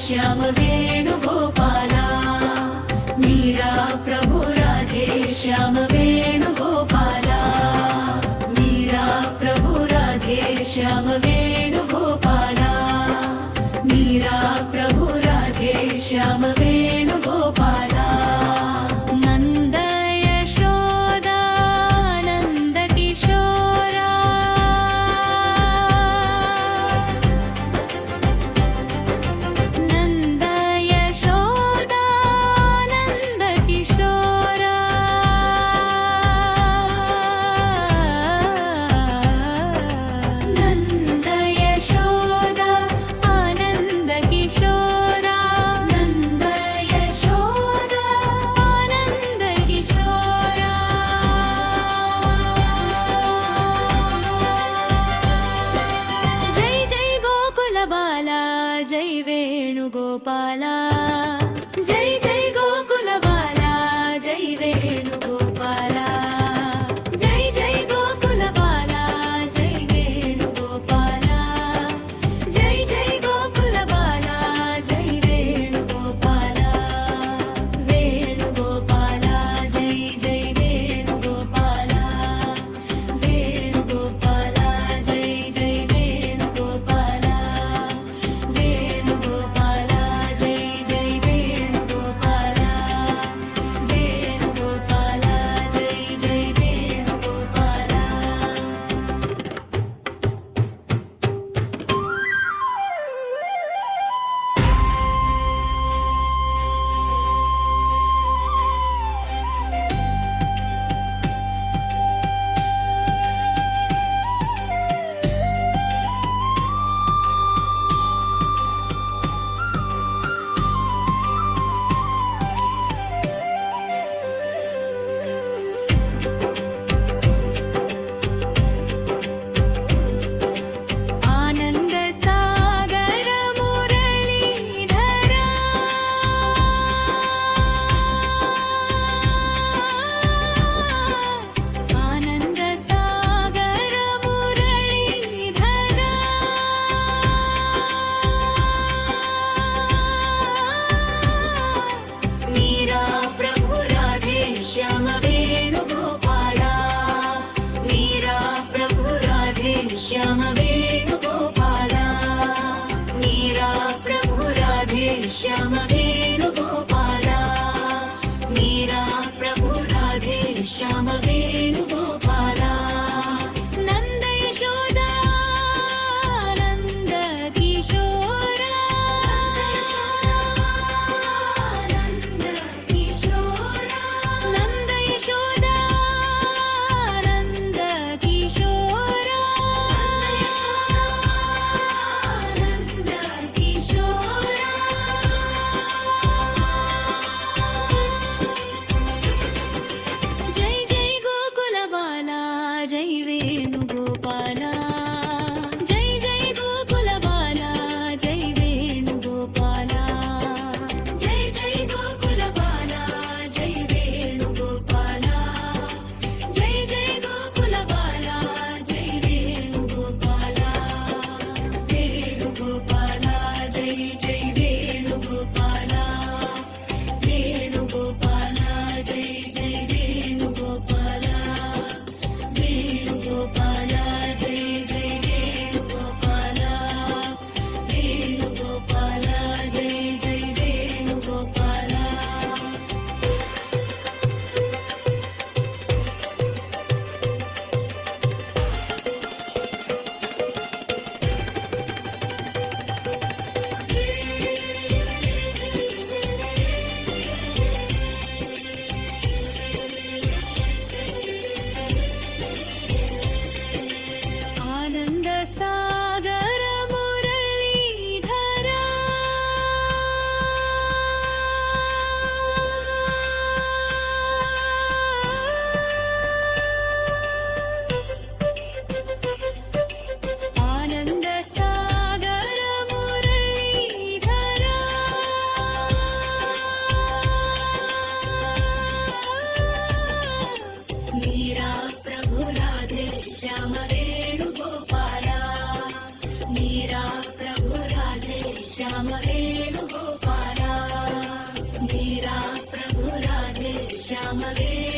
श्याम वेणुगोपाला मीरा प्रभु राधे श्याम वेणुगोपाला मीरा प्रभु राधे श्याम वेणुगोपाला मीरा प्रभु राधे श्याम वेणुगोपाला नंद यशोदा नंद किशोरा नंद यशोदा नंद किशोरा नंद यशोदा आनंद किशोरा नंद यशोदा आनंद किशोरा जय जय गोकुल बाला जय वेणुगोपाला जय जय गोकुल बाला जय वेणुगोपाला जय जय गोकुल बाला जय वेणुगोपाला जय जय गोकुल बाला जय वेणुगोपाला वेणुगोपाला जय जय वेणुगोपाला वेणुगोपाला जय जय वेणुगोपाला वेणुगोपाला जय जय वेणुगोपाला वेणुगोपाला जय जय वेणुगोपाला आनंद सागर मुरलीधरा आनंद सागर मुरलीधरा मीरा प्रभु राधे श्याम वेणुगोपाला मीरा प्रभु राधे श्याम वेणुगोपाला मीरा प्रभु राधे श्याम वेणुगोपाला मीरा प्रभु राधे श्याम वेणुगोपाला नंद यशोदा नंद किशोरा नंद किशोरा नंद यशोदा नंद किशोरा नंद किशोरा जय जय गोकुल बाला जय वेणुगोपाला जय जय गोकुल बाला जय वेणुगोपाला जय जय गोकुल बाला जय वेणुगोपाला जय जय गोकुल बाला जय वेणुगोपाला वेणुगोपाला जय जय वेणुगोपाला वेणुगोपाला जय जय वेणुगोपाला वेणुगोपाला जय जय वेणुगोपाला वेणुगोपाला जय जय वेणुगोपाला आनंद सागर मुरलीधरा आनंद सागर मुरलीधरा मीरा प्रभु राधे श्याम वेणुगोपाला मीरा प्रभु राधे श्याम वेणुगोपाला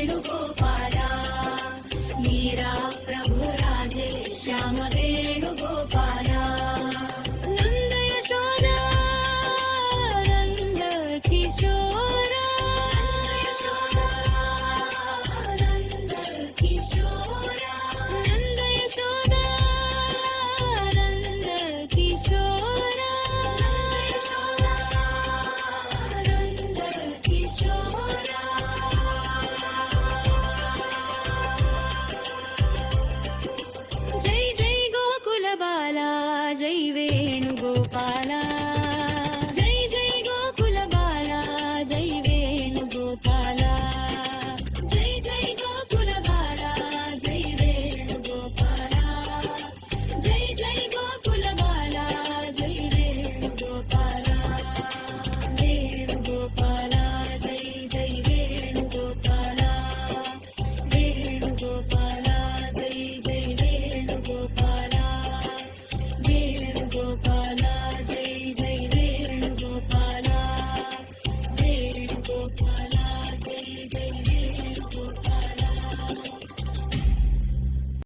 वेणुगोपाला मीरा